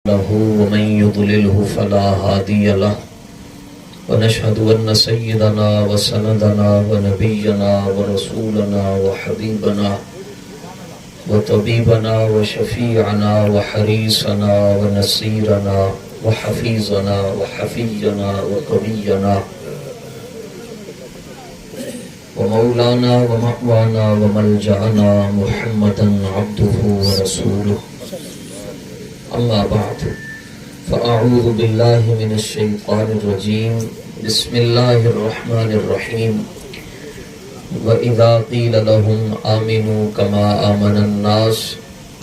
له ومن يضلله فلا هادي له ونشهد أن سيدنا وسندنا ونبينا ورسولنا وحبيبنا وطبيبنا وشفيعنا وحريصنا ونصيرنا وحفيظنا وحفينا وقوينا ومولانا ومأوانا وملجأنا محمدا عبده ورسوله. أما بعد فأعوذ بالله من الشيطان الرجيم. بسم الله الرحمن الرحيم. وإذا قيل لهم آمنوا كما آمن الناس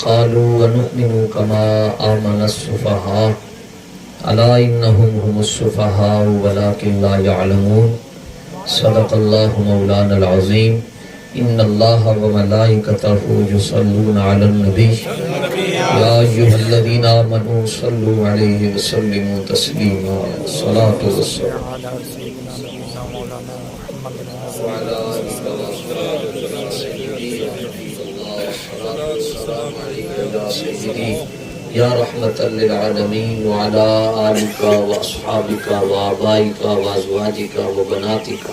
قالوا ونؤمن كما آمن السفهاء ألا إنهم هم السفهاء ولكن لا يعلمون. صدق الله مولانا العظيم. إن الله وملائكته يصلون على النبي يا أيها الذين آمنوا صلوا عليه وسلموا تسليما. الصلاة والسلام على سيدنا مولانا محمد وعلى آله وصحبه سيدي يا حبيب الله. الصلاة والسلام عليك يا سيدي يا رحمة للعالمين وعلى آلك وأصحابك وآبائك وأزواجك وبناتك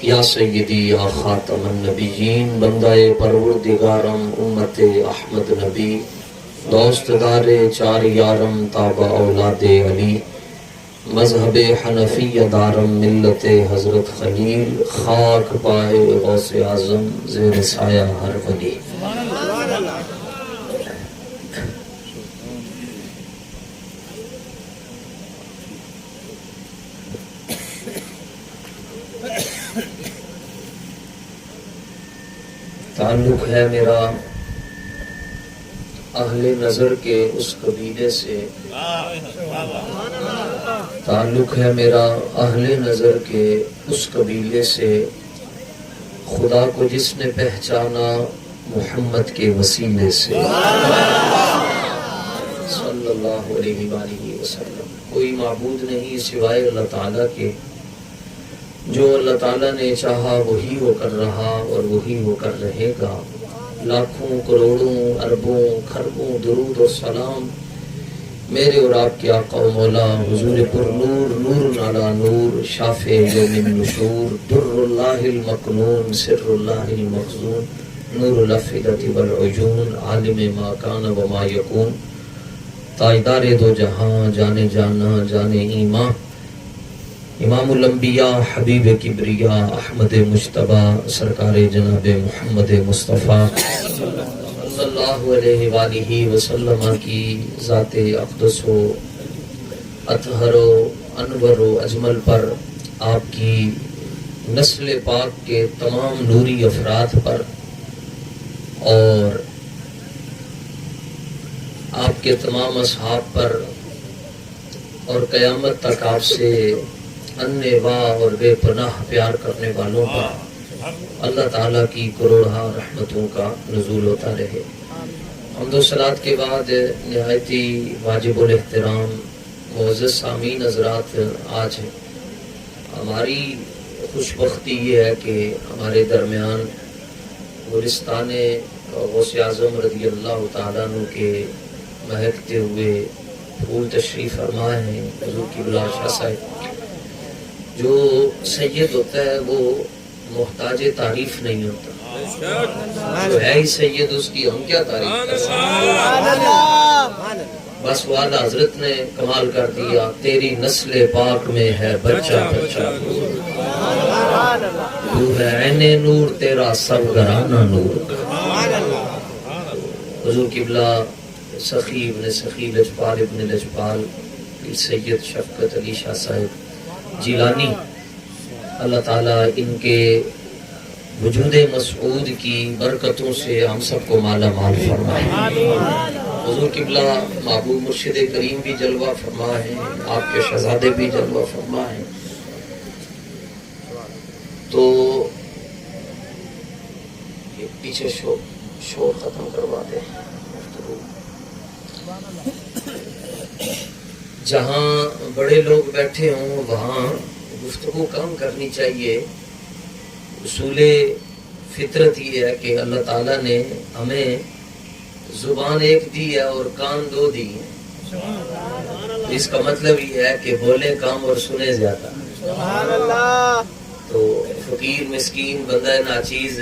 یا سیدی یا خاتم النبیین. بندہ پروردگارم امت احمد نبی دوست دار چار یارم تابع اولاد علی مذہب حنفی دارم ملت حضرت خلیل خاک پائے غوث اعظم زیر سایہ ہر ولی. تعلق ہے میرا اہل نظر کے اس قبیلے سے، تعلق ہے میرا اہل نظر کے اس قبیلے سے، خدا کو جس نے پہچانا محمد کے وسیلے سے صلی اللہ علیہ وآلہ وسلم. کوئی معبود نہیں سوائے اللہ تعالیٰ کے. جو اللہ تعالیٰ نے چاہا وہی ہو کر رہا اور وہی ہو کر رہے گا. لاکھوں کروڑوں اربوں خربوں درود و سلام میرے اور آپ کے آقا و مولا حضور پر نور نور نالا نور شافع یوم النشور در اللہ المکنون سر اللہ المخزون نور الافئدۃ والعیون عالم ما کان و ما یکون تاجدار دو جہاں جانے جانا جانے ایمان امام الانبیاء حبیب کبریا احمد مجتبیٰ سرکار جناب محمد مصطفیٰ صلی اللہ علیہ وآلہ وسلم کی ذات اقدس و اطہر و انور و اجمل پر، آپ کی نسل پاک کے تمام نوری افراد پر اور آپ کے تمام اصحاب پر اور قیامت تک آپ سے انے واہ اور بے پناہ پیار کرنے والوں پر اللہ تعالیٰ کی کروڑہ رحمتوں کا نزول ہوتا رہے. حمد و صلات کے بعد نہایتی واجب الاحترام معزز سامعین حضرات، آج ہماری خوش بختی یہ ہے کہ ہمارے درمیان گلستان غوث اعظم رضی اللہ تعالیٰ عنہ کے مہکتے ہوئے پھول تشریف فرما ہیں. حضور قبلہ شاہ صاحب، جو سید ہوتا ہے وہ محتاج تعریف نہیں ہوتا، جو ہے ہی سید اس کی ہم کیا تعریف کریں. بس والا حضرت نے کمال کر دیا، تیری نسل پاک میں ہے بچہ بچہ تو ہے عین نور تیرا سب گھرانہ نور. حضور قبلہ سخی ابن سخی لجپال ابن لجپال سید شفقت علی شاہ صاحب جیلانی، اللہ تعالیٰ ان کے وجود مسعود کی برکتوں سے ہم سب کو مالا مال فرمائے. حضور قبلہ محبوب مرشد کریم بھی جلوہ فرمائے، آپ کے شہزادے بھی جلوہ فرمائے. تو پیچھے شور ختم کروا دیں. جہاں بڑے لوگ بیٹھے ہوں وہاں گفتگو کم کرنی چاہیے. اصول فطرت یہ ہے کہ اللہ تعالیٰ نے ہمیں زبان ایک دی ہے اور کان دو دی ہیں. اس کا مطلب یہ ہے کہ بولے کم اور سنے زیادہ. سبحان اللہ. تو فقیر مسکین بندہ ناچیز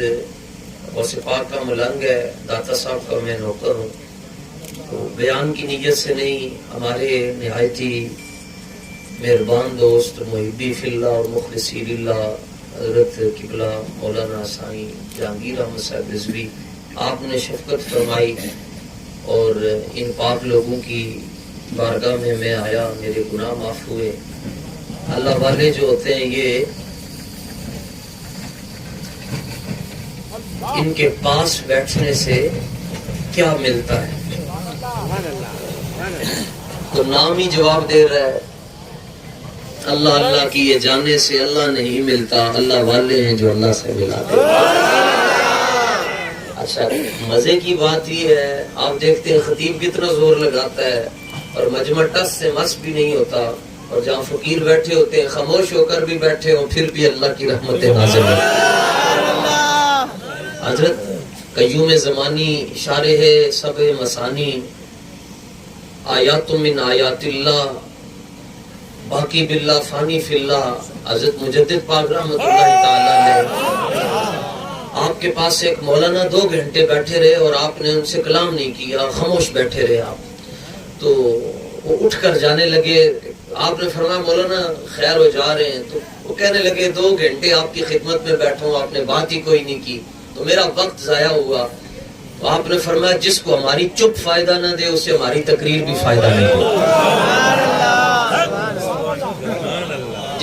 غوث پاک کا ملنگ ہے، داتا صاحب کا میں نوکر ہوں. تو بیان کی نیت سے نہیں، ہمارے نہایتی مہربان دوست محبی فی اللہ اور مخلصی للہ حضرت قبلہ مولانا سائیں جہانگیر احمد صاحب رضوی، آپ نے شفقت فرمائی اور ان پاک لوگوں کی بارگاہ میں میں آیا، میرے گناہ معاف ہوئے. اللہ والے جو ہوتے ہیں یہ ان کے پاس بیٹھنے سے کیا ملتا ہے؟ تو نام ہی جواب دے رہا ہے. اللہ اللہ کی یہ جانے سے اللہ نہیں ملتا، اللہ والے ہیں جو اللہ سے ملاتے. اچھا مزے کی بات یہ ہے، آپ دیکھتے ہیں خطیب کتنا زور لگاتا ہے اور مجمع ٹس سے مس بھی نہیں ہوتا، اور جہاں فقیر بیٹھے ہوتے ہیں خاموش ہو کر بھی بیٹھے ہوں پھر بھی اللہ کی رحمت نازل ہوتی. حضرت قیوم زمانی شارح سب مسانی آیات من آیات اللہ باقی باللہ فانی فی اللہ، حضرت مجدد پاک رحمت اللہ تعالی نے آپ کے پاس ایک مولانا 2 گھنٹے بیٹھے رہے اور آپ نے ان سے کلام نہیں کیا، خاموش بیٹھے رہے آپ. تو وہ اٹھ کر جانے لگے. آپ نے فرمایا مولانا خیر ہو جا رہے ہیں؟ تو وہ کہنے لگے 2 گھنٹے آپ کی خدمت میں بیٹھا ہوں، آپ نے بات ہی کوئی نہیں کی تو میرا وقت ضائع ہوا. تو آپ نے فرمایا جس کو ہماری چپ فائدہ نہ دے اسے ہماری تقریر بھی فائدہ نہیں دے.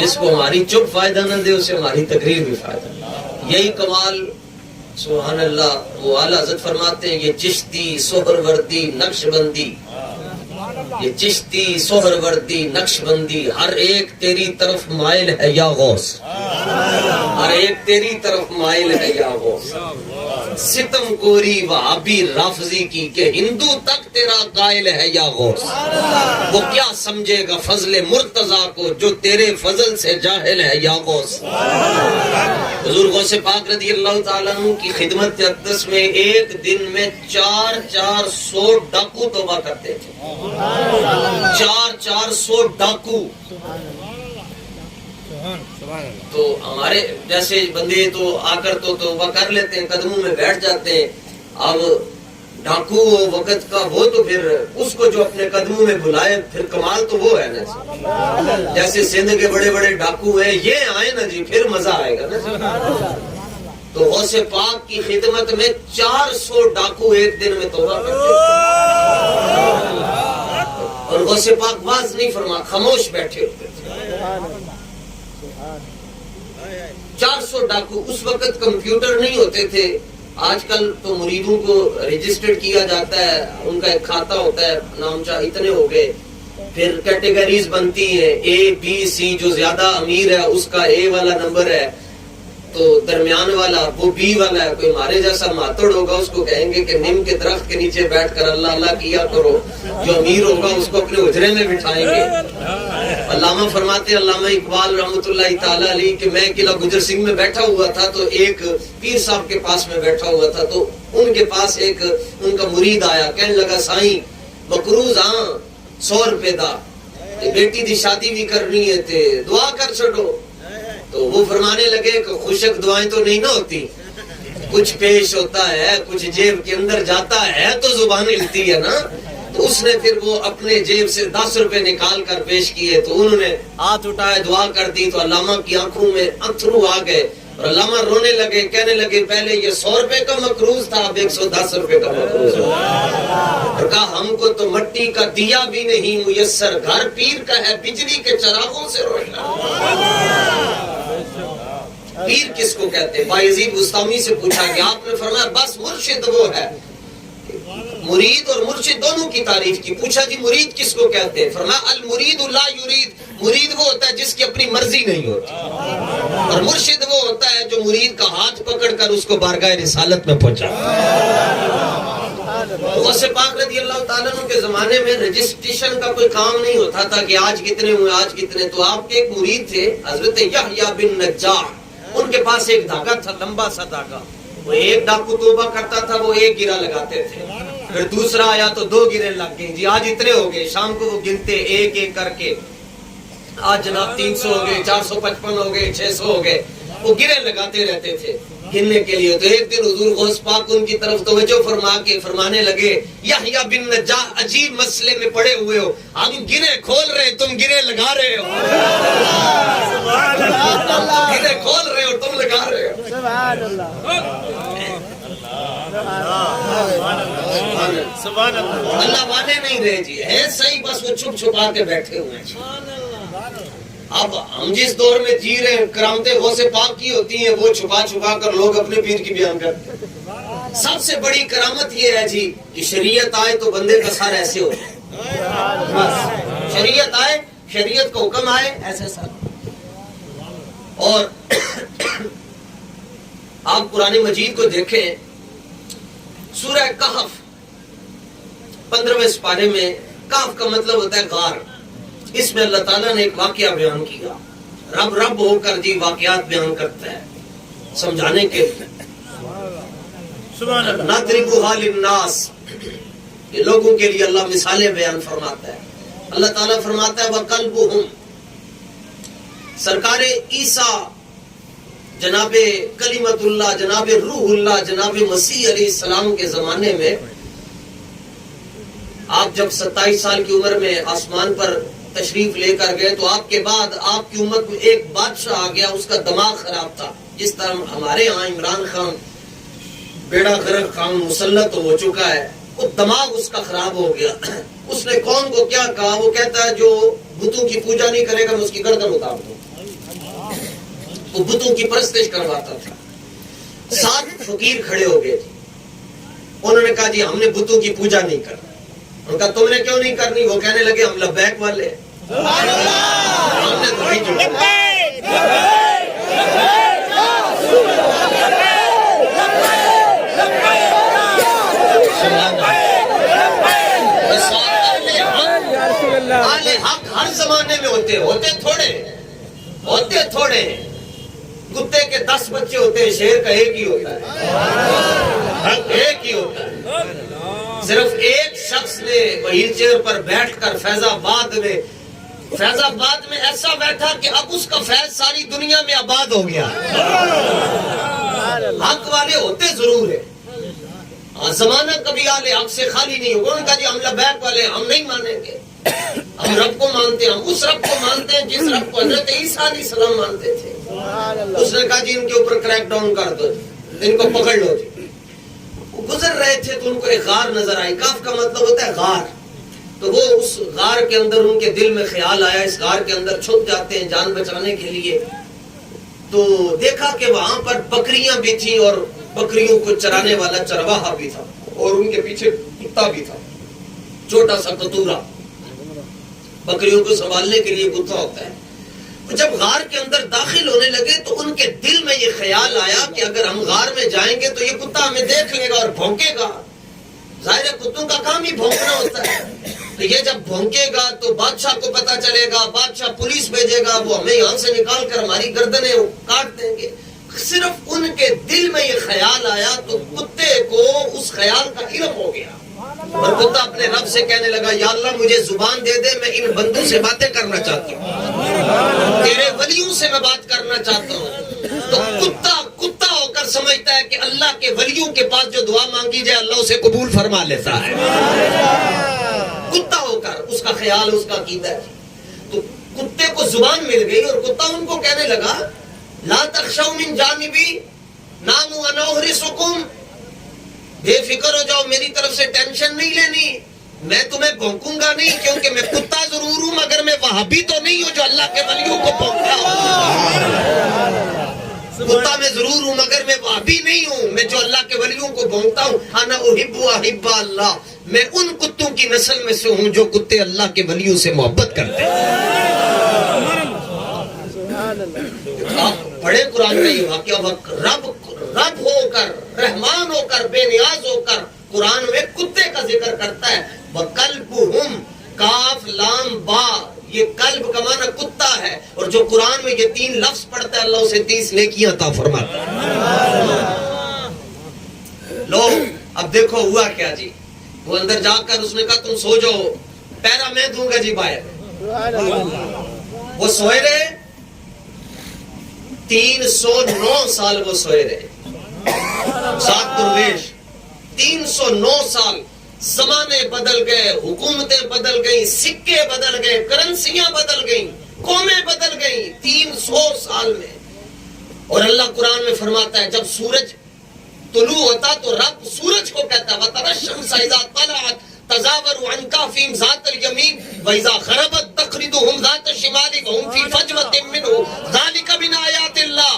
جس کو ہماری چپ فائدہ نہ دے اسے ہماری تقریر بھی فائدہ نہیں. یہی کمال سبحان اللہ. وہ اعلیٰ حضرت فرماتے ہیں یہ چشتی سہروردی نقش بندی، یہ چشتی سہروردی نقش بندی، ہر ایک تیری طرف مائل ہے یا غوث، ہر ایک تیری طرف مائل ہے یا غوث. ستم کوری وہابی رافضی کی کہ ہندو تک تیرا قائل ہے یا غوث. وہ کیا سمجھے گا فضل مرتضیٰ کو جو تیرے فضل سے جاہل ہے یا غوث. حضور غوث پاک رضی اللہ تعالیٰ عنہ کی خدمت اقدس میں ایک دن میں 400 ڈاکو توبہ کرتے تھے. 400 ڈاکو. تو ہمارے جیسے بندے تو آ کر تو توبہ کر لیتے ہیں، قدموں میں بیٹھ جاتے ہیں. اب ڈاکو وقت کا وہ تو پھر اس کو جو اپنے قدموں میں بلائے پھر کمال تو وہ ہے نا. جیسے سندھ کے بڑے بڑے ڈاکو ہیں، یہ آئے نا جی پھر مزہ آئے گا نا. تو غوث پاک کی خدمت میں 400 ڈاکو ایک دن میں توبہ کرتے تھے اور غوث پاک باز نہیں فرما، خاموش بیٹھے ہوتے تھے. 400 ڈاکو. اس وقت کمپیوٹر نہیں ہوتے تھے. آج کل تو مریدوں کو رجسٹرڈ کیا جاتا ہے، ان کا ایک کھاتہ ہوتا ہے، نام چاہ اتنے ہو گئے، پھر کیٹیگریز بنتی ہے اے بی سی. جو زیادہ امیر ہے اس کا اے والا نمبر ہے، تو درمیان والا وہ بی والا ہے. کوئی ہمارے جیسا ماتڑ ہوگا اس کو کہیں گے کہ نیم کے درخت کے نیچے بیٹھ کر اللہ اللہ کیا کرو. جو امیر ہوگا اس کو اپنے حجرے میں بٹھائیں گے. علامہ فرماتے علامہ اقبال رحمۃ اللہ تعالی علیہ کہ میں قلعہ گجر سنگھ میں بیٹھا ہوا تھا تو ایک پیر صاحب کے پاس میں بیٹھا ہوا تھا، تو ان کے پاس ایک ان کا مرید آیا، کہنے لگا سائیں مقروض ہاں 100 روپے دا، بیٹی دی شادی بھی کرنی ہے تے دعا کر چھوڑو. تو وہ فرمانے لگے کہ خوشک دعائیں تو نہیں نہ ہوتی، کچھ پیش ہوتا ہے، کچھ جیب کے اندر جاتا ہے تو زبان ہلتی ہے نا. تو اس نے پھر وہ اپنے جیب سے 10 روپے نکال کر پیش کیے، تو انہوں نے ہاتھ اٹھائے دعا کر دی. تو علامہ کی آنکھوں میں اتھرو آ گئے اور علامہ رونے لگے، کہنے لگے پہلے یہ 100 روپے کا مقروض تھا، اب 110 روپے کا مقروض ہو. اور کہا ہم کو تو مٹی کا دیا بھی نہیں میسر، گھر پیر کا ہے بجلی کے چراغوں سے روشن. پیر کس کو کہتے ہیں؟ بایزید بستامی سے پوچھا گیا، آپ نے فرمایا بس مرشد وہ ہے. مرید اور مرشد دونوں کی تعریف کی. پوچھا جی مرید کس کو کہتے ہیں؟ فرمایا المرید لا یرید. مرید وہ ہوتا ہے جس کی اپنی مرضی نہیں ہوتی، اور مرشد وہ ہوتا ہے جو مرید کا ہاتھ پکڑ کر اس کو بارگاہ رسالت میں پہنچا. غوث پاک رضی اللہ تعالیٰ عنہ کے زمانے میں رجسٹریشن کا کوئی کام نہیں ہوتا تھا کہ آج کتنے ہوئے آج کتنے. تو آپ کے ایک مرید تھے حضرت یحییٰ بن نجاح، ان کے پاس ایک دھاگا تھا، لمبا سا دھاگا. وہ ایک ڈاکو توبہ کرتا تھا وہ ایک گرہ لگاتے تھے. پھر دوسرا آیا تو 2 گریں لگ گئیں جی، آج اتنے ہو گئے. شام کو وہ گنتے ایک ایک کر کے، آج جناب 300 ہو گئے، 455 ہو گئے، 600 ہو گئے. وہ گریں لگاتے رہتے تھے گننے کے لیے. تو ایک دن حضور غوث پاک ان کی طرف توجہ فرما کے فرمانے لگے، یحییٰ بن نجاح عجیب مسئلے میں پڑے ہوئے ہو، ہم گریں کھول رہے تم گریں لگا رہے ہو. گریں کھول رہے ہو تم لگا رہے ہو. سبحان اللہ. سبحان اللہ. اللہ والے نہیں رہے جی، ہے صحیح، بس وہ چھپ چھپا کے بیٹھے ہوئے ہیں. اب ہم جس دور میں جی رہے ہیں، کرامتیں غوث پاک کی ہوتی ہیں، وہ چھپا چھپا کر لوگ اپنے پیر کی بیان کرتے ہیں. سب سے بڑی کرامت یہ ہے جی کہ شریعت آئے تو بندے کا سر ایسے ہو جائے. بس شریعت آئے، شریعت کا حکم آئے، ایسے سر. اور آپ قرآن مجید کو دیکھیں، سورہ کہف 15ویں سپارے میں، کہف کا مطلب ہوتا ہے غار. اس میں اللہ تعالیٰ نے ایک واقعہ بیان کیا. رب ہو کر جی واقعات بیان کرتا ہے سمجھانے کے لیے. نَضْرِبُهَا لِلنَّاسِ، یہ لوگوں کے لیے اللہ مثالیں بیان فرماتا ہے. اللہ تعالیٰ فرماتا ہے وَقَلْبُهُمْ، سرکار عیسیٰ جناب کلمت اللہ، جناب روح اللہ، جناب مسیح علیہ السلام کے زمانے میں، آپ جب 27 سال کی عمر میں آسمان پر تشریف لے کر گئے تو آپ کے بعد آپ کی امت میں ایک بادشاہ آ گیا، اس کا دماغ خراب تھا. جس طرح ہمارے ہاں عمران خان بیڑا غرق خان مسلط ہو چکا ہے، وہ دماغ اس کا خراب ہو گیا. اس نے قوم کو کیا کہا؟ وہ کہتا ہے جو بتوں کی پوجا نہیں کرے گا میں اس کی گردن اتار دوں. وہ بتوں کی پرستش کرواتا تھا. 7 فقیر کھڑے ہو گئے تھے. انہوں نے کہا جی ہم نے بتوں کی پوجا نہیں کرنا. ان کا تم نے کیوں نہیں کرنی؟ وہ کہنے لگے ہم لبیک والے ہیں. ہم نے دعائی جو حق ہر زمانے میں ہوتے تھوڑے. کتے کے 10 بچے ہوتے ہیں، شیر کا ایک ہی ہوتا ہے. ایک ہی ہوتا ہے. صرف ایک شخص نے وہیل چیئر پر بیٹھ کر فیض آباد میں ایسا بیٹھا کہ اب اس کا فیض ساری دنیا میں آباد ہو گیا. حق والے ہوتے ضرور ہیں، زمانہ کبھی آلے حق سے خالی نہیں ہوگا. ان کا جی ہم لبیک والے، ہم نہیں مانیں گے. ہم رب کو مانتے ہیں، ہم اس رب کو مانتے ہیں جس رب کو حضرت عیسیٰ علیہ السلام مانتے تھے. اس نے کہا جی ان کے اوپر کریک ڈاؤن کر دو، ان کو پکڑ لو جی. وہ گزر رہے تھے تو ان کو ایک غار نظر آئی. کاف کا مطلب ہوتا ہے غار. تو وہ اس غار کے اندر ان کے دل میں خیال آیا اس غار کے اندر چھپ جاتے ہیں جان بچانے کے لیے. تو دیکھا کہ وہاں پر بکریاں بھی تھیں اور بکریوں کو چرانے والا چرواہا بھی تھا اور ان کے پیچھے کتا بھی تھا، چھوٹا سا کتورا. بکریوں کو سنبھالنے کے لیے کتا ہوتا ہے. جب غار کے اندر داخل ہونے لگے تو ان کے دل میں یہ خیال آیا کہ اگر ہم غار میں جائیں گے تو یہ کتا ہمیں دیکھ لے گا اور بھونکے گا. ظاہر ہے کتوں کا کام ہی بھونکنا ہوتا ہے. تو یہ جب بھونکے گا تو بادشاہ کو پتا چلے گا، بادشاہ پولیس بھیجے گا، وہ ہمیں یہاں سے نکال کر ہماری گردنیں کاٹ دیں گے. صرف ان کے دل میں یہ خیال آیا تو کتے کو اس خیال کا علم ہو گیا اور کتا اپنے رب سے کہنے لگا یا اللہ مجھے زبان دے دے، میں ان بندوں سے باتیں کرنا چاہتا ہوں، تیرے ولیوں سے میں بات کرنا چاہتا ہوں. تو کتا ہو کر سمجھتا ہے کہ اللہ کے ولیوں کے پاس جو دعا مانگی جائے اللہ اسے قبول فرما لیتا ہے. کتا ہو کر اس کا خیال، اس کا عقیدہ ہے. تو کتے کو زبان مل گئی اور کتا ان کو کہنے لگا لا تخشوا من جانبی نامو انا احرسکم، بے فکر ہو جاؤ، میری طرف سے ٹینشن نہیں لینی، میں تمہیں بھونکوں گا نہیں، کیونکہ میں کتا ضرور ہوں مگر میں وہابی تو نہیں ہوں جو اللہ کے ولیوں کو بھونکتا ہوں. کتا میں ضرور ہوں مگر میں وہابی نہیں ہوں، میں جو اللہ کے ولیوں کو بھونکتا ہوں. انا احب احب اللہ، میں ان کتوں کی نسل میں سے ہوں جو کتے اللہ کے ولیوں سے محبت کرتے ہیں. بڑے قرآن میں یہ واقعہ رب ہو کر، رحمان ہو کر، بے نیاز ہو کر قرآن میں کتے کا ذکر کرتا ہے. وَقَلْبُهُمْ کاف لام با، یہ قلب کا معنی کتا ہے. اور جو قرآن میں یہ 3 لفظ پڑھتا ہے اللہ اسے 30 نیکیاں عطا فرماتا ہے. لو اب دیکھو ہوا کیا جی، وہ اندر جا کر اس نے کہا تم سو جاؤ، پیرا میں دوں گا جی باہر. وہ سوئے رہے 309 سال وہ سوئے رہے. 7 درویش 309 سال. زمانے بدل گئے، حکومتیں بدل گئیں، سکے بدل گئے، کرنسیاں بدل گئیں، قومیں بدل گئیں 300 سال میں. اور اللہ قرآن میں فرماتا ہے جب سورج طلوع ہوتا تو رب سورج کو کہتا ہے وَتَرَى الشَّمْسَ إِذَا طَلَعَتْ تَزَاوَرُ عَنْ كَهْفِهِمْ ذَاتَ الْيَمِينِ وَإِذَا غَرَبَتْ تَقْرِضُهُمْ ذَاتَ الشِّمَالِ وَهُمْ فِي فَجْوَةٍ مِّنْهُ ذَلِكَ مِنْ آيَاتِ اللَّهِ.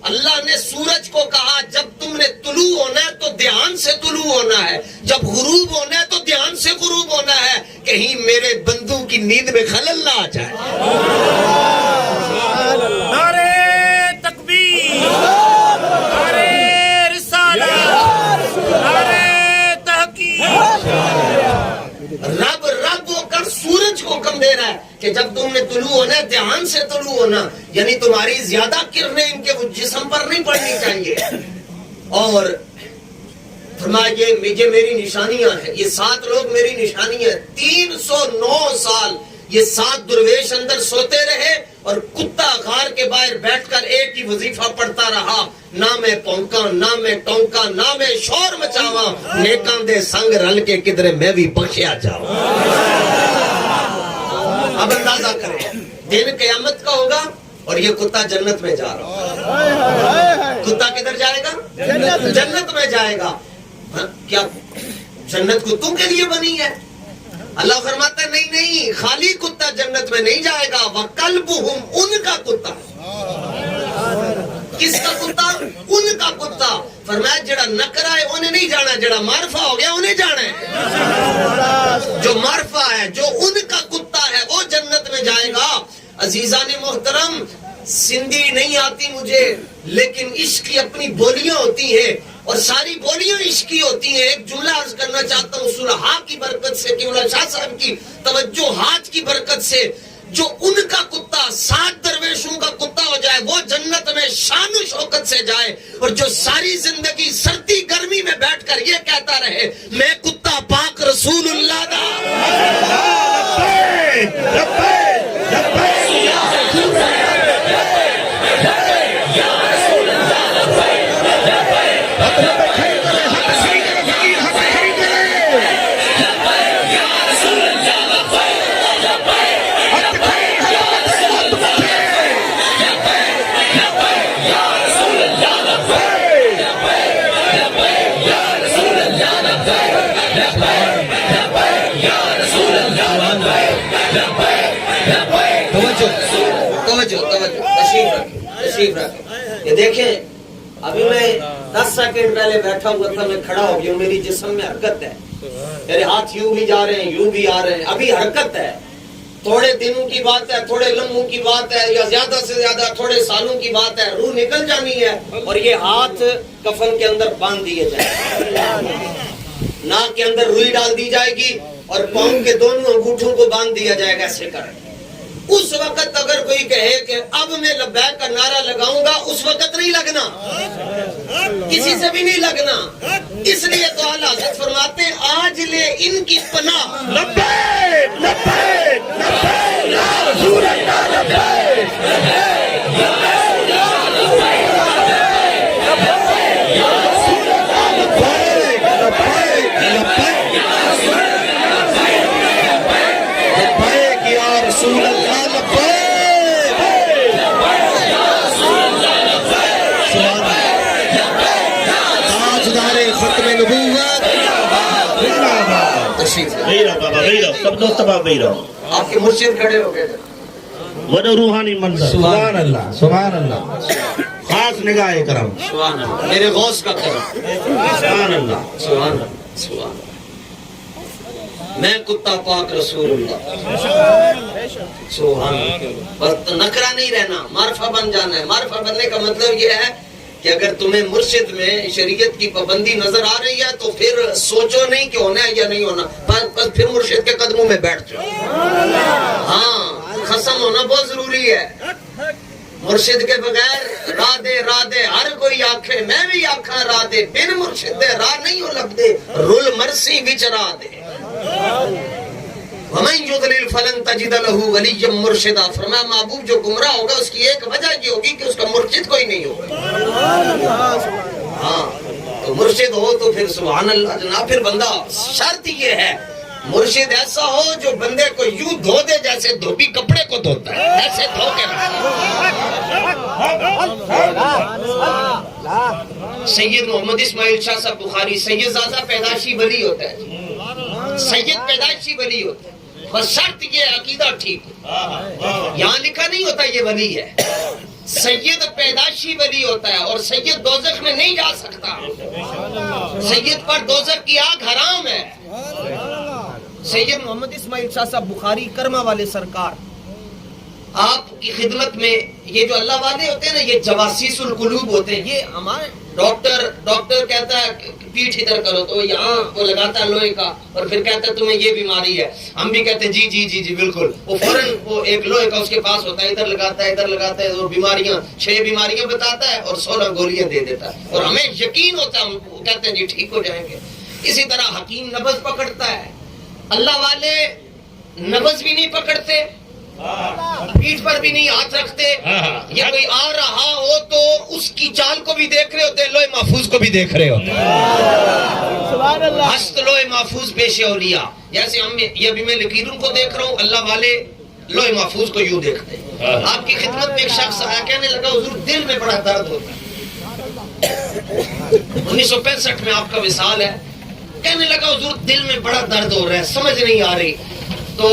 اللہ نے سورج کو کہا جب تم نے طلوع ہونا ہے تو دھیان سے طلوع ہونا ہے، جب غروب ہونا ہے تو دھیان سے غروب ہونا ہے، کہیں میرے بندوں کی نیند میں خلل نہ آ جائے. نعرے تکبیر، نعرے رسالت، نعرے تحقیق. رب ہو کر سورج کو حکم دے رہا ہے کہ جب تم نے طلوع ہونا ہے دھیان سے طلوع ہونا، یعنی تمہاری زیادہ کرنیں ان کے جسم پر نہیں پڑنی چاہیے. اور فرمایا یہ میری نشانیاں ہیں، یہ 7 لوگ میری نشانیاں ہیں. 309 سال یہ 7 درویش اندر سوتے رہے اور کتا غار کے باہر بیٹھ کر ایک ہی وظیفہ پڑھتا رہا، نہ میں پونکا نہ میں ٹونکا نہ میں شور مچاواں، نیکاں دے سنگ رل کے کدھر میں بھی بخشیا جاؤں. اب اندازہ کریں دن قیامت کا ہوگا اور یہ کتا جنت میں جا رہا. کتا کدھر جائے گا؟ جنت میں جائے گا. کیا جنت کتوں کے لیے بنی ہے؟ اللہ فرماتا ہے نہیں خالی کتا جنت میں نہیں جائے گا. وَقَلْبُهُمْ ان کا کتا. کس کا کتا؟ ان کا کتا. فرمایا جڑا نکرا ہے انہیں نہیں جانا، جڑا معرفہ ہو گیا انہیں جانا ہے. جو معرفہ ہے، جو ان کا کتا ہے وہ جنت میں جائے گا. عزیزان محترم، سندھی نہیں آتی مجھے لیکن عشق کی اپنی بولیاں ہوتی ہیں اور ساری بولیاں عشقی ہوتی ہیں. ایک جملہ عرض کرنا چاہتا ہوں سلحاء کی برکت سے، کیولا شاہ صاحب کی توجہات کی برکت سے. جو ان کا کتا 7 درویشوں کا کتا ہو جائے وہ جنت میں شان و شوکت سے جائے، اور جو ساری زندگی سردی گرمی میں بیٹھ کر یہ کہتا رہے میں کتا پاک رسول اللہ دا. تشریف رکھیں. یہ دیکھیں ابھی میں 10 سیکنڈ پہلے بیٹھا ہوا تھا، میں کھڑا ہو گیا، میری جسم میں حرکت ہے، میرے ہاتھ یوں بھی جا رہے ہیں یوں بھی آ رہے ہیں، ابھی حرکت ہے. تھوڑے دنوں کی بات ہے، تھوڑے لمحوں کی بات ہے، یا زیادہ سے زیادہ تھوڑے سالوں کی بات ہے، روح نکل جانی ہے اور یہ ہاتھ کفن کے اندر باندھ دیے جائیں، ناک کے اندر روئی ڈال دی جائے گی اور پاؤں کے دونوں انگوٹھوں کو باندھ دیا جائے گا. ایسے کر اس وقت اگر کوئی کہے کہ اب میں لبیک کا نعرہ لگاؤں گا، اس وقت نہیں لگنا، کسی سے بھی نہیں لگنا. اس لیے تو اعلیٰ حضرت فرماتے ہیں آج لے ان کی پناہ. لبیک لبیک لبیک یا رسول اللہ، لبیک لبیک یا رسول اللہ، لبیک یا رسول اللہ، لبیک لبیک لبیک یا رسول اللہ، لبیک یا رسول اللہ. آپ کے مرشد کھڑے ہو گئے وڈو روحانی منظر. سبحان اللہ سبحان اللہ. خاص نگاہ کرم. سبحان اللہ. میرے غوث کا کرم. سبحان اللہ سبحان اللہ سبحان اللہ. میں کتا پاک رسول اللہ. سبحان اللہ. بس نکرا نہیں رہنا، معرفہ بن جانا ہے. معرفہ بننے کا مطلب یہ ہے کہ اگر تمہیں مرشد میں شریعت کی پابندی نظر آ رہی ہے تو پھر سوچو نہیں کہ ہونا ہے یا نہیں ہونا، بس پھر مرشد کے قدموں میں بیٹھ جاؤ. ہاں، قسم ہونا بہت ضروری ہے. مرشد کے بغیر راہ دے ہر کوئی آکھے، میں بھی آکھاں راہ دے، بن مرشد دے راہ نہیں ہو لب دے، رول مرسی وچ راہ دے. وَمَن يُضْلِلْ فَلَن تَجِدَ لَهُ وَلِيًّا مُرْشِدًا. فرمایا محبوب جو گمراہ ہوگا اس کی ایک وجہ یہ ہوگی کہ اس کا مرشد کوئی نہیں ہوگا. ہاں تو مرشد ہو تو پھر سبحان اللہ جناب. پھر بندہ شرط یہ ہے مرشد ایسا ہو جو بندے کو یوں دھو دے جیسے دھوبی کپڑے کو دھوتا ہے, ایسے دھو کے رکھے. سید محمد اسماعیل شاہ صاحب بخاری سید زادہ پیدائشی ولی ہوتا ہے. سید پیدائشی ولی ہوتا ہے, بس شرط یہ عقیدہ ٹھیک ہے. یہاں لکھا نہیں ہوتا یہ ولی ہے. سید پیدائشی ولی ہوتا ہے اور سید دوزخ میں نہیں جا سکتا. سید پر دوزخ کی آگ حرام ہے. سید محمد اسماعیل شاہ صاحب بخاری کرما والے سرکار آپ کی خدمت میں یہ جو اللہ والے ہوتے ہیں نا یہ جواسیس القلوب ہوتے ہیں. یہ ہمارے ڈاکٹر کہتا ہے پیٹھ ادھر کرو تو یہاں وہ لگاتا ہے لوہے کا اور پھر کہتا ہے تمہیں یہ بیماری ہے. ہم بھی کہتے ہیں جی جی جی جی بالکل. وہ فوراً وہ ایک لوہے کا اس کے پاس ہوتا ہے, ادھر لگاتا ہے ادھر لگاتا ہے اور بیماریاں 6 بیماریاں بتاتا ہے اور 16 گولیاں دے دیتا ہے اور ہمیں یقین ہوتا ہے, ہم کہتے ہیں جی ٹھیک ہو جائیں گے. اسی طرح حکیم نبض پکڑتا ہے. اللہ والے نبض بھی نہیں پکڑتے, پیٹھ پر بھی نہیں ہاتھ رکھتے. یہ کوئی آ رہا ہو تو اس کی چال کو بھی دیکھ رہے ہوتے, لوح محفوظ کو بھی دیکھ رہے ہوتے. ہست لوح محفوظ پیش اولیاء. جیسے ہم یہ بھی میں لکیروں کو دیکھ رہا ہوں, اللہ والے لوح محفوظ کو یوں دیکھتے. آپ کی خدمت میں ایک شخص آیا, کہنے لگا حضور دل میں بڑا درد ہوتا ہے. 1965 میں آپ کا وصال ہے. کہنے لگا حضور دل میں بڑا درد ہو رہا ہے, سمجھ نہیں آ رہی. تو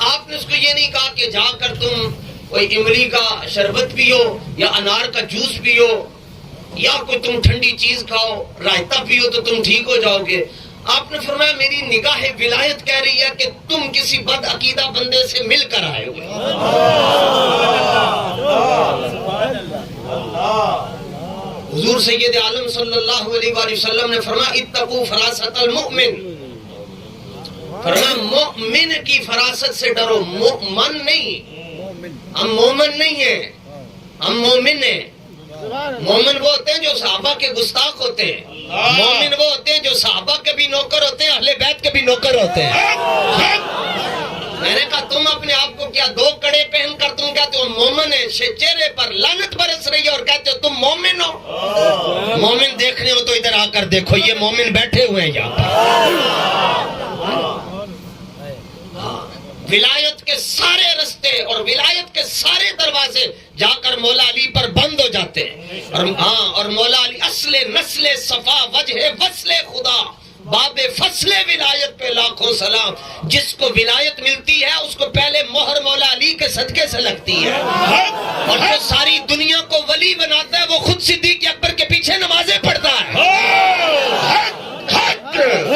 آپ نے اس کو یہ نہیں کہا کہ جا کر تم کوئی املی کا شربت پیو یا انار کا جوس پیو یا کوئی تم ٹھنڈی چیز کھاؤ, رائتا پیو تو تم ٹھیک ہو جاؤ گے. آپ نے فرمایا میری نگاہ ولایت کہہ رہی ہے کہ تم کسی بد عقیدہ بندے سے مل کر آئے ہوئے. حضور سید عالم صلی اللہ علیہ وآلہ وسلم نے فرمایا اتقوا فراست المؤمن. فرمایا مؤمن کی فراست سے ڈرو, مؤمن نہیں. ہم مومن نہیں ہیں, ہم مومن ہیں. مومن وہ ہوتے ہیں جو صحابہ کے گستاخ ہوتے ہیں. مومن وہ ہوتے ہیں جو صحابہ کے بھی نوکر ہوتے ہیں, اہل بیت کے بھی نوکر ہوتے ہیں. میں نے کہا تم اپنے آپ کو کیا 2 کڑے پہن کر تم کہتے ہو مومن ہے, چہرے پر لعنت برس رہی ہے اور کہتے ہو تم مومن ہو. مومن دیکھنے ہو تو ادھر آ کر دیکھو, یہ مومن بیٹھے ہوئے ہیں یہاں. ولایت کے سارے رستے اور ولایت کے سارے دروازے جا کر مولا علی پر بند ہو جاتے ہیں. اور مولا علی اصل نسل صفا وجہ وصل خدا باب فصل ولایت پہ لاکھوں سلام. جس کو ولایت ملتی ہے اس کو پہلے مہر مولا علی کے صدقے سے لگتی ہے, اور جو ساری دنیا کو ولی بناتا ہے وہ خود صدیق اکبر کے پیچھے نمازیں پڑھتا ہے.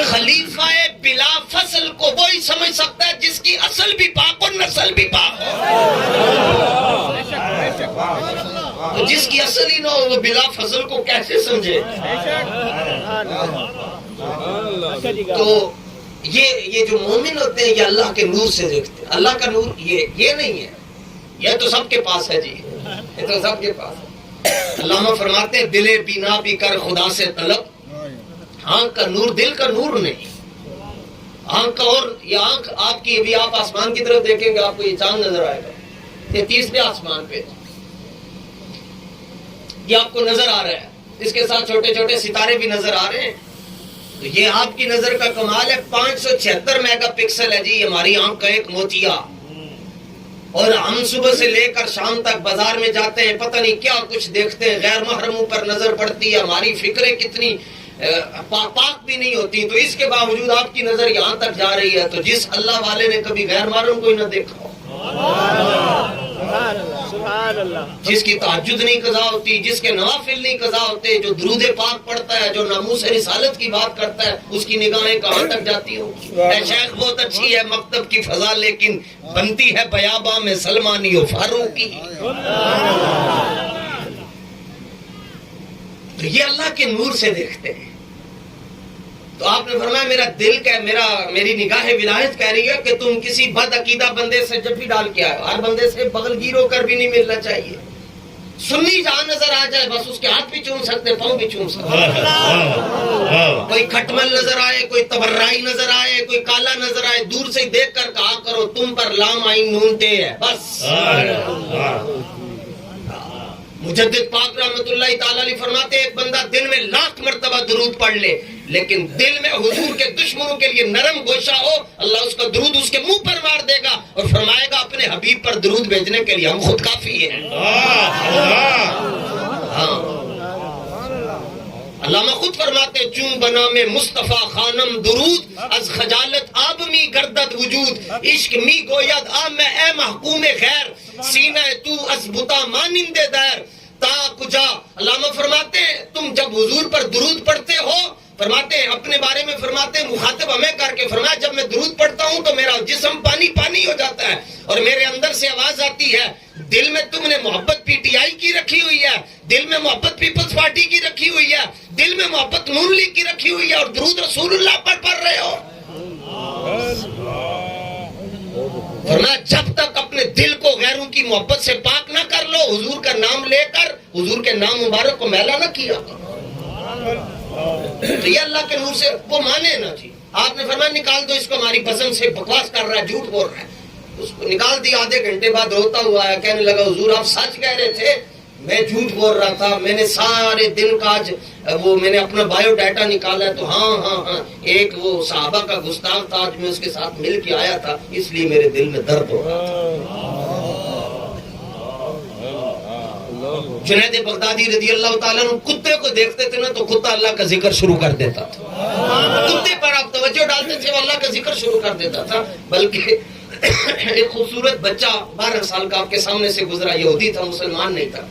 خلیفہ بلا فصل کو وہی سمجھ سکتا ہے جس کی اصل بھی پاک اور نسل بھی پاک ہو. تو جس کی اصل ہی نہ ہو وہ بلا فصل کو کیسے سمجھے. تو یہ جو مومن ہوتے ہیں یہ اللہ کے نور سے دیکھتے ہیں. اللہ کا نور یہ نہیں ہے, یہ تو سب کے پاس ہے جی, یہ تو سب کے پاس ہے. علامہ فرماتے ہیں دل بینا بھی کر خدا سے طلب. آنکھ کا نور دل کا نور نہیں. آنکھ کا, اور یہ آنکھ آپ کی بھی, آپ آسمان کی طرف دیکھیں گے آپ کو یہ چاند نظر آئے گا 33ویں آسمان پہ, یہ آپ کو نظر آ رہا ہے. اس کے ساتھ چھوٹے چھوٹے ستارے بھی نظر آ رہے ہیں. تو یہ آپ کی نظر کا کمال ہے. 576 میگا پکسل ہے جی ہماری آنکھ کا ایک موتیا. اور ہم صبح سے لے کر شام تک بازار میں جاتے ہیں, پتہ نہیں کیا کچھ دیکھتے ہیں, غیر محرموں پر نظر پڑتی ہے, ہماری فکریں کتنی پاک بھی نہیں ہوتی. تو اس کے باوجود آپ کی نظر یہاں تک جا رہی ہے. تو جس اللہ والے نے کبھی غیر محرم کو ہی نہ دیکھا ہو, جس کی تہجد نہیں قضا ہوتی, جس کے نوافل نہیں قضا ہوتے, جو درود پاک پڑھتا ہے, جو ناموس رسالت کی بات کرتا ہے, اس کی نگاہیں کہاں تک جاتی ہوں. اے شیخ بہت اچھی ہے مکتب کی فضا, لیکن بنتی ہے بیاباں میں سلمانی و فاروقی. تو یہ اللہ کے نور سے دیکھتے ہیں. تو آپ نے فرمایا میرا دل میری نگاہ ولایت کہہ رہی ہے کہ تم کسی بد عقیدہ بندے سے جب بھی ڈال کے آئے, ہر بندے سے بغل گیر ہو کر بھی نہیں ملنا چاہیے. سنی جہاں نظر آ جائے بس اس کے ہاتھ بھی چوم سکتے پاؤں بھی چوم سکتے. کوئی کھٹمل نظر آئے, کوئی تبرائی نظر آئے, کوئی کالا نظر آئے, دور سے دیکھ کر کہا کرو تم پر لام آئین نون تے ہے بس. مجدد پاک رحمت اللہ تعالی علیہ فرماتے ایک بندہ دن میں 1,00,000 مرتبہ درود پڑھ لے لیکن دل میں حضور کے دشمنوں کے لیے نرم گوشہ ہو, اللہ اس کا درود اس کے منہ پر مار دے گا اور فرمائے گا اپنے حبیب پر درود بھیجنے کے لیے ہم خود کافی ہیں. علامہ خود فرماتے چون بنا میں مصطفیٰ خانم درود از خجالت آب می گردد وجود عشق می گوید آب میں اے محکوم خیر سینہ تو از بتا مانند در تا کجا. علامہ فرماتے تم جب حضور پر درود پڑھتے ہو, فرماتے اپنے بارے میں فرماتے مخاطب ہمیں کر کے فرمایا جب میں درود پڑھتا ہوں تو میرا جسم پانی پانی ہو جاتا ہے اور میرے اندر سے آواز آتی ہے دل میں تم نے محبت پی ٹی آئی کی رکھی ہوئی ہے, دل میں محبت پیپلز پارٹی کی رکھی ہوئی ہے, دل میں محبت نون لیگ کی رکھی ہوئی ہے اور درود رسول اللہ پر پڑھ رہے ہو. فرمایا جب تک اپنے دل کو غیروں کی محبت سے پاک نہ کر لو حضور کا نام لے کر حضور کے نام مبارک کو میلا نہ کیا. تو یہ اللہ کے نور سے وہ مانے نا جی. آپ نے فرمایا نکال دو اس کو, ہماری پسند سے بکواس کر رہا ہے, جھوٹ بول رہا ہے. اس کو نکال دیا, آدھے گھنٹے بعد روتا ہوا آیا, کہنے لگا حضور آپ سچ کہہ رہے تھے, میں جھوٹ بول رہا تھا, میں نے سارے دن کا وہ میں نے اپنا بایو ڈیٹا نکالا ہے تو ہاں ایک وہ صحابہ کا گستاخ تھا آج میں اس کے ساتھ مل کے آیا تھا اس لیے میرے دل میں درد ہو رہا تھا. جنید بغدادی رضی اللہ تعالیٰ عنہ کتے کو دیکھتے تھے نا تو کتا اللہ کا ذکر شروع کر دیتا تھا. کتے پر آپ توجہ ڈالتے تھے وہ اللہ کا ذکر شروع کر دیتا تھا. بلکہ ایک خوبصورت بچہ 12 سال کا آپ کے سامنے سے گزرا, یہودی تھا, مسلمان نہیں تھا.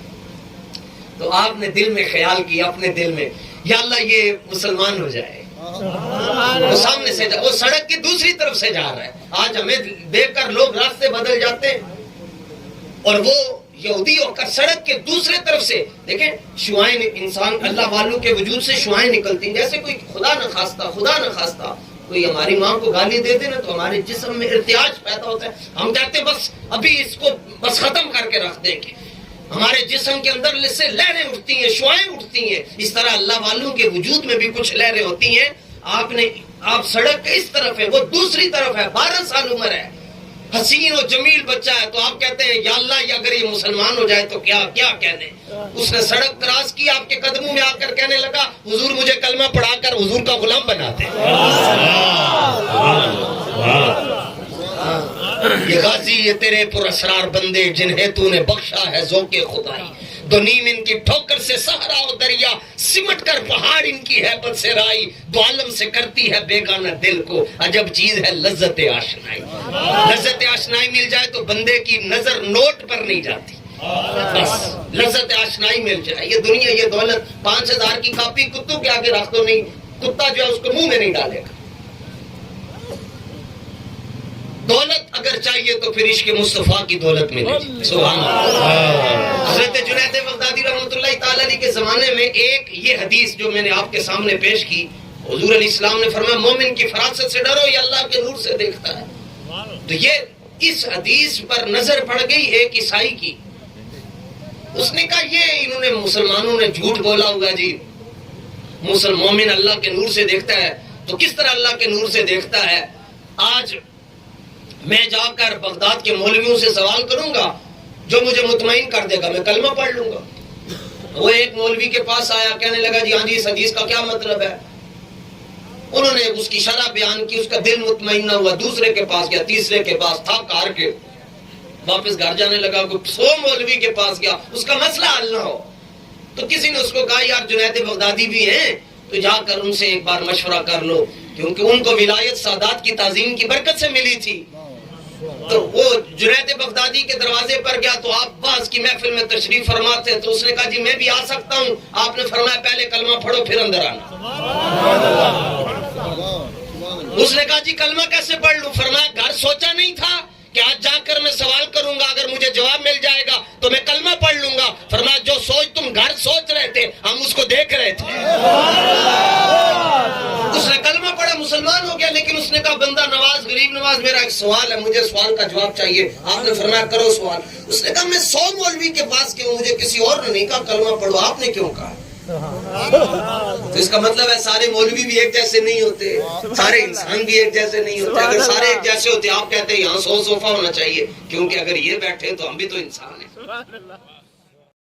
تو آپ نے دل میں خیال کیا اپنے دل میں یا اللہ یہ مسلمان ہو جائے. وہ سامنے سے وہ سڑک کی دوسری طرف سے جا رہا ہے. آج ہمیں دیکھ کر لوگ راستے بدل جاتے ہیں اور وہ یہودی ہو کر سڑک کے دوسرے طرف سے دیکھیں شعائیں انسان اللہ والوں کے وجود سے شعائیں نکلتی ہیں. جیسے کوئی خدا نہ خواستہ کوئی ہماری ماں کو گالی دے دے نا تو ہمارے جسم میں ارتیاج پیدا ہوتا ہے. ہم کہتے ہیں بس ابھی اس کو بس ختم کر کے رکھ دیں گے. ہمارے جسم کے اندر سے لہریں اٹھتی ہیں, شعائیں اٹھتی ہیں. اس طرح اللہ والوں کے وجود میں بھی کچھ لہریں ہوتی ہیں. آپ سڑک کے اس طرف ہے, وہ دوسری طرف ہے, 12 سال عمر ہے, حسین و جمیل بچہ ہے. تو آپ کہتے ہیں یا اللہ یہ اگر یہ مسلمان ہو جائے تو کیا کہنے. اس نے سڑک کراس کی, آپ کے قدموں میں آ کر کہنے لگا حضور مجھے کلمہ پڑھا کر حضور کا غلام بنا دے. یہ غازی یہ تیرے پر اسرار بندے جنہیں تو نے بخشا ہے ذوق خدائی. دو نیم ان کی ٹھوکر سے صحرا و دریا سمٹ کر پہاڑ ان کی ہیبت سے رائی. دو عالم سے کرتی ہے بیگانہ دل کو عجب چیز ہے لذت آشنائی. لذت آشنائی مل جائے تو بندے کی نظر نوٹ پر نہیں جاتی, بس لذت آشنائی مل جائے. یہ دنیا یہ دولت 5000 کی کاپی کتوں کے آگے رکھ دو نہیں, کتا جو ہے اس کو منہ میں نہیں ڈالے گا. دولت اگر چاہیے تو پھر عشق مصطفیٰ کی دولت ملے گی. سبحان اللہ. حضرت جنید بغدادی رحمۃ اللہ تعالی علیہ کے زمانے میں ایک یہ حدیث جو میں نے آپ کے سامنے پیش کی, حضور علیہ السلام نے فرمایا مومن کی فراست سے ڈرو یہ اللہ کے نور سے دیکھتا ہے. تو یہ اس حدیث پر نظر پڑ گئی ایک عیسائی کی. اس نے کہا یہ انہوں نے مسلمانوں نے جھوٹ بولا ہوگا جی, مومن اللہ کے نور سے دیکھتا ہے. تو کس طرح اللہ کے نور سے دیکھتا ہے؟ آج میں جا کر بغداد کے مولویوں سے سوال کروں گا جو مجھے مطمئن کر دے گا, میں کلمہ پڑھ لوں گا. وہ ایک مولوی کے پاس آیا, کہنے لگا جی ہاں جی اس حدیث کا کیا مطلب ہے. انہوں نے اس کی شرح بیان کی, اس کا دل مطمئن نہ ہوا. دوسرے کے پاس گیا, تیسرے کے پاس, تھا کار کے واپس گھر جانے لگا. 100 مولوی کے پاس گیا, اس کا مسئلہ حل نہ ہو. تو کسی نے اس کو کہا یار جنید بغدادی بھی ہیں تو جا کر ان سے ایک بار مشورہ کر لو, کیونکہ ان کو ولایت سادات کی تعظیم کی برکت سے ملی تھی. تو وہ جنید بغدادی کے دروازے پر گیا تو آپ باز کی محفل میں تشریف فرما تھے. تو اس نے کہا جی میں بھی آ سکتا ہوں. آپ نے فرمایا پہلے کلمہ پڑھو پھر اندر آنا. اس نے کہا جی کلمہ کیسے پڑھ لوں؟ فرمایا گھر سوچا نہیں تھا کہ آج جا کر میں سوال کروں گا, اگر مجھے جواب مل جائے گا تو میں کلمہ پڑھ لوں گا. فرمایا جو سوچ تم گھر سوچ رہے تھے ہم اس کو دیکھ رہے تھے. اس نے کلمہ پڑھا, مسلمان ہو گیا. لیکن اس نے کہا بندہ نواز غریب نواز میرا ایک سوال ہے, مجھے سوال کا جواب چاہیے. آپ نے فرمایا کرو سوال. اس نے کہا میں 100 مولوی کے پاس کیوں, مجھے کسی اور نے نہیں کہا کلمہ پڑھو, آپ نے کیوں کہا؟ تو اس کا مطلب ہے سارے مولوی بھی ایک جیسے نہیں ہوتے, سارے انسان بھی ایک جیسے نہیں ہوتے. اگر سارے ایک جیسے ہوتے آپ کہتے ہیں یہاں 100 صوفہ ہونا چاہیے, کیونکہ اگر یہ بیٹھے تو ہم بھی تو انسان ہیں.